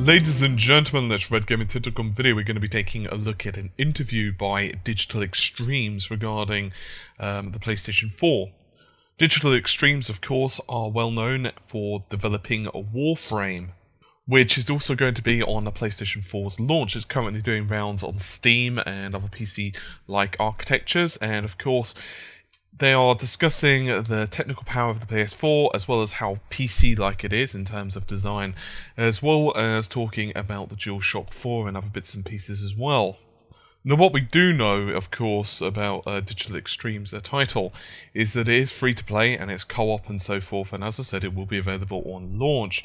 Ladies and gentlemen, in this Red Gaming Tentacom video, we're going to be taking a look at an interview by Digital Extremes regarding the PlayStation 4. Digital Extremes, of course, are well known for developing Warframe, which is also going to be on the PlayStation 4's launch. It's currently doing rounds on Steam and other PC-like architectures, and of course, they are discussing the technical power of the PS4, as well as how PC-like it is in terms of design, as well as talking about the DualShock 4 and other bits and pieces as well. Now, what we do know, of course, about Digital Extremes, their title, is that it is free-to-play and it's co-op and so forth, and as I said, it will be available on launch.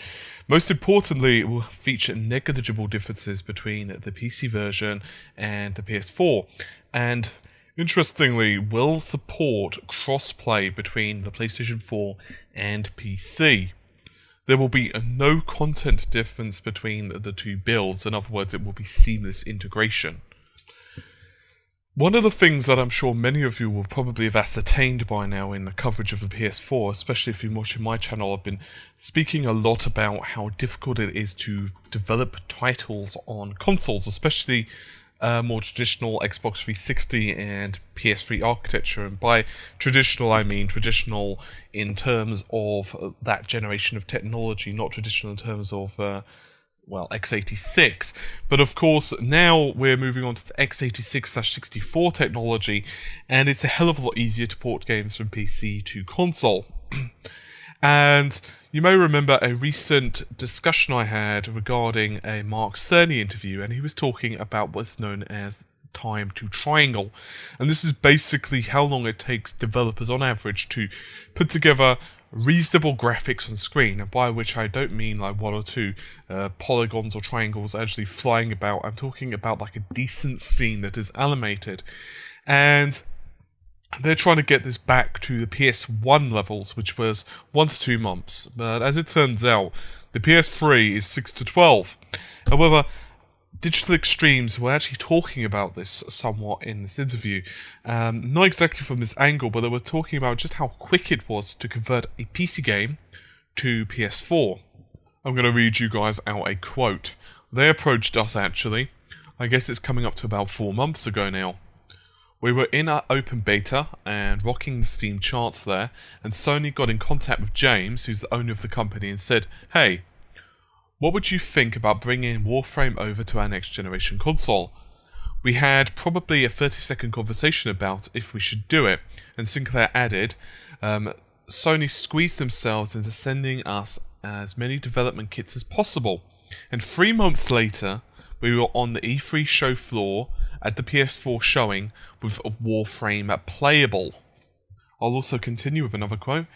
Most importantly, it will feature negligible differences between the PC version and the PS4, and interestingly, will support cross-play between the PlayStation 4 and PC. There will be no content difference between the two builds. In other words, it will be seamless integration. One of the things that I'm sure many of you will probably have ascertained by now in the coverage of the PS4, especially if you've been watching my channel, I've been speaking a lot about how difficult it is to develop titles on consoles, especially more traditional Xbox 360 and PS3 architecture, and by traditional I mean traditional in terms of that generation of technology, not traditional in terms of well, x86, but of course now we're moving on to the x86/64 technology, and it's a hell of a lot easier to port games from PC to console. And you may remember a recent discussion I had regarding a Mark Cerny interview, and he was talking about what's known as time to triangle. And this is basically how long it takes developers on average to put together reasonable graphics on screen, and by which I don't mean like one or two polygons or triangles actually flying about. I'm talking about like a decent scene that is animated. And they're trying to get this back to the PS1 levels, which was 1 to 2 months. But as it turns out, the PS3 is 6 to 12. However, Digital Extremes were actually talking about this somewhat in this interview. Not exactly from this angle, but they were talking about just how quick it was to convert a PC game to PS4. I'm going to read you guys out a quote. They approached us actually. I guess it's coming up to about 4 months ago now. We were in our open beta and rocking the Steam charts there, and Sony got in contact with James, who's the owner of the company, and said, "Hey, what would you think about bringing Warframe over to our next generation console?" We had probably a 30-second conversation about if we should do it, and Sinclair added, Sony squeezed themselves into sending us as many development kits as possible, and 3 months later, we were on the E3 show floor at the PS4 showing with Warframe playable. I'll also continue with another quote.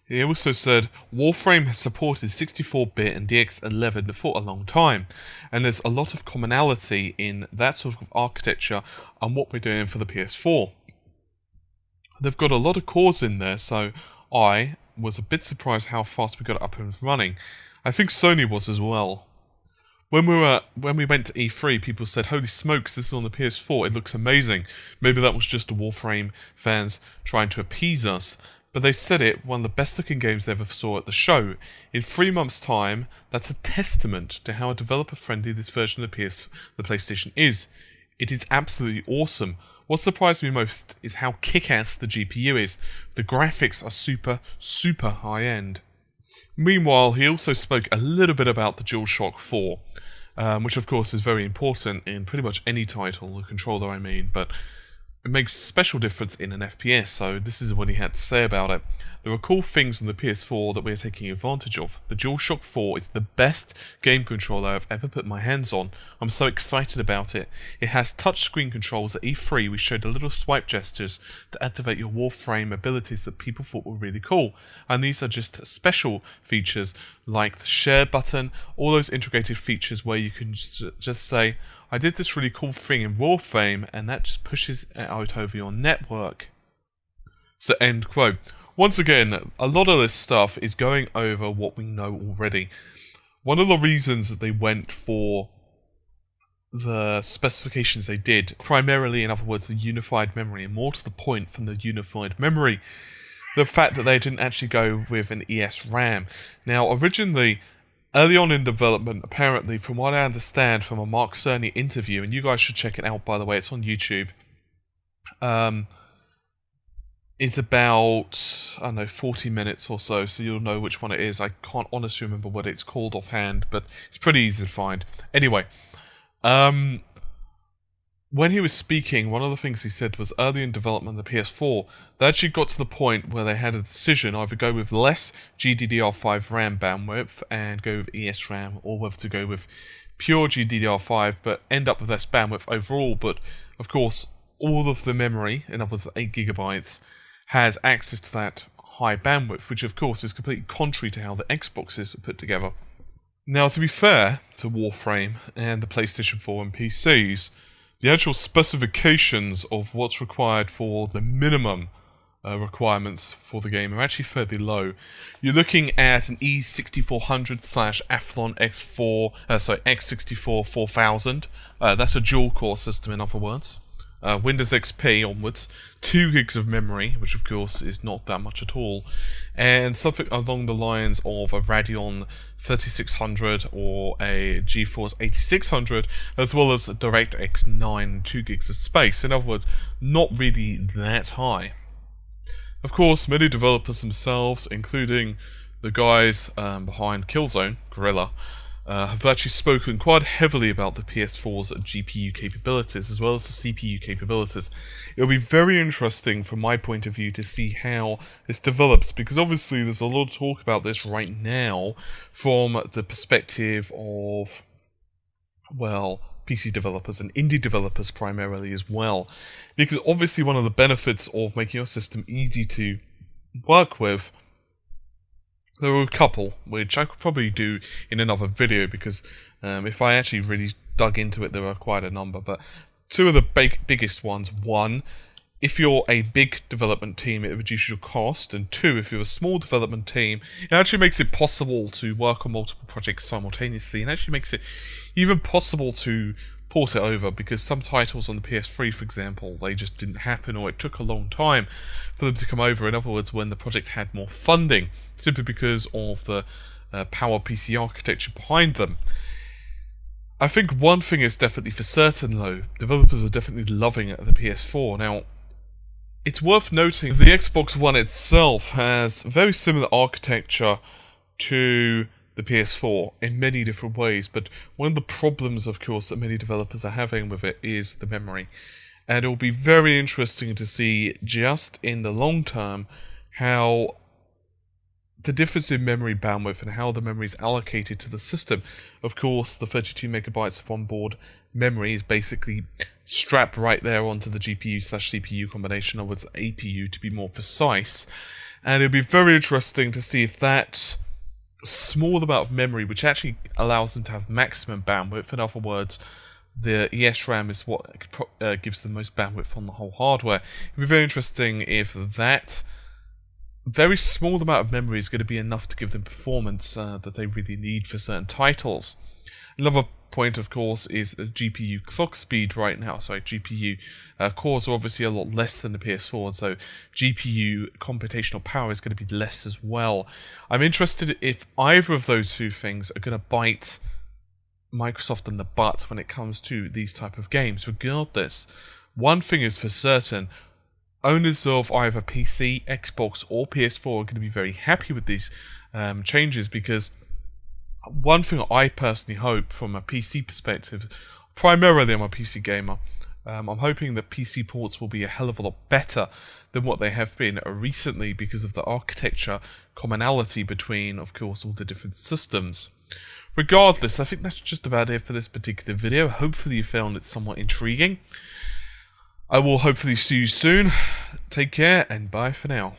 He also said, Warframe has supported 64-bit and DX11 for a long time, and there's a lot of commonality in that sort of architecture and what we're doing for the PS4. They've got a lot of cores in there, so I was a bit surprised how fast we got it up and running. I think Sony was as well. When we went to E3, people said, "Holy smokes, this is on the PS4, it looks amazing." Maybe that was just the Warframe fans trying to appease us, but they said it, one of the best looking games they ever saw at the show. In 3 months' time, that's a testament to how developer friendly this version of the PlayStation is. It is absolutely awesome. What surprised me most is how kick-ass the GPU is. The graphics are super, super high-end. Meanwhile, he also spoke a little bit about the DualShock 4, which of course is very important in pretty much any title, the controller I mean, but it makes a special difference in an FPS, so this is what he had to say about it. There are cool things on the PS4 that we are taking advantage of. The DualShock 4 is the best game controller I've ever put my hands on. I'm so excited about it. It has touchscreen controls. At E3 we showed the little swipe gestures to activate your Warframe abilities that people thought were really cool. And these are just special features like the share button, all those integrated features where you can just say, I did this really cool thing in Warframe, and that just pushes it out over your network. So end quote. Once again, a lot of this stuff is going over what we know already. One of the reasons that they went for the specifications they did, primarily, in other words, the unified memory, and more to the point from the unified memory, the fact that they didn't actually go with an ES RAM. Now, originally, Early on in development, apparently, from what I understand from a Mark Cerny interview, and you guys should check it out, by the way, it's on YouTube. It's about, I don't know, 40 minutes or so you'll know which one it is. I can't honestly remember what it's called offhand, but it's pretty easy to find. Anyway, when he was speaking, one of the things he said was early in development of the PS4, they actually got to the point where they had a decision, either go with less GDDR5 RAM bandwidth and go with ESRAM, or whether to go with pure GDDR5 but end up with less bandwidth overall. But, of course, all of the memory, in other words 8 gigabytes, has access to that high bandwidth, which of course is completely contrary to how the Xboxes are put together. Now, to be fair to Warframe and the PlayStation 4 and PCs, the actual specifications of what's required for the minimum requirements for the game are actually fairly low. You're looking at an E6400/Athlon X64 4000. That's a dual-core system, in other words. Windows XP onwards, 2 gigs of memory, which of course is not that much at all, and something along the lines of a Radeon 3600 or a GeForce 8600, as well as a DirectX 9, 2 gigs of space. In other words, not really that high. Of course, many developers themselves, including the guys behind Killzone, Guerrilla, have actually spoken quite heavily about the PS4's GPU capabilities as well as the CPU capabilities. It'll be very interesting from my point of view to see how this develops, because obviously there's a lot of talk about this right now from the perspective of, well, PC developers and indie developers primarily as well. Because obviously one of the benefits of making your system easy to work with, there were a couple, which I could probably do in another video, because if I actually really dug into it, there are quite a number. But two of the biggest ones: one, if you're a big development team, it reduces your cost, and two, if you're a small development team, it actually makes it possible to work on multiple projects simultaneously, and actually makes it even possible to port it over, because some titles on the PS3, for example, they just didn't happen, or it took a long time for them to come over. In other words, when the project had more funding, simply because of the PowerPC architecture behind them. I think one thing is definitely for certain, though, developers are definitely loving the PS4. Now, it's worth noting the Xbox One itself has very similar architecture to the PS4 in many different ways, but one of the problems, of course, that many developers are having with it is the memory. And it will be very interesting to see, just in the long term, how the difference in memory bandwidth and how the memory is allocated to the system. Of course, the 32 megabytes of onboard memory is basically strapped right there onto the GPU/CPU combination, or with the APU to be more precise. And it'll be very interesting to see if that small amount of memory, which actually allows them to have maximum bandwidth, in other words, the ESRAM is what gives the most bandwidth on the whole hardware. It'll be very interesting if that very small amount of memory is going to be enough to give them performance that they really need for certain titles. Another point, of course, is GPU clock speed right now. Sorry, GPU cores are obviously a lot less than the PS4, and so GPU computational power is going to be less as well. I'm interested if either of those two things are going to bite Microsoft in the butt when it comes to these type of games. Regardless, one thing is for certain: owners of either PC, Xbox, or PS4 are going to be very happy with these changes, because one thing I personally hope from a PC perspective, primarily I'm a PC gamer, I'm hoping that PC ports will be a hell of a lot better than what they have been recently, because of the architecture commonality between, of course, all the different systems. Regardless, I think that's just about it for this particular video. Hopefully you found it somewhat intriguing. I will hopefully see you soon. Take care, and bye for now.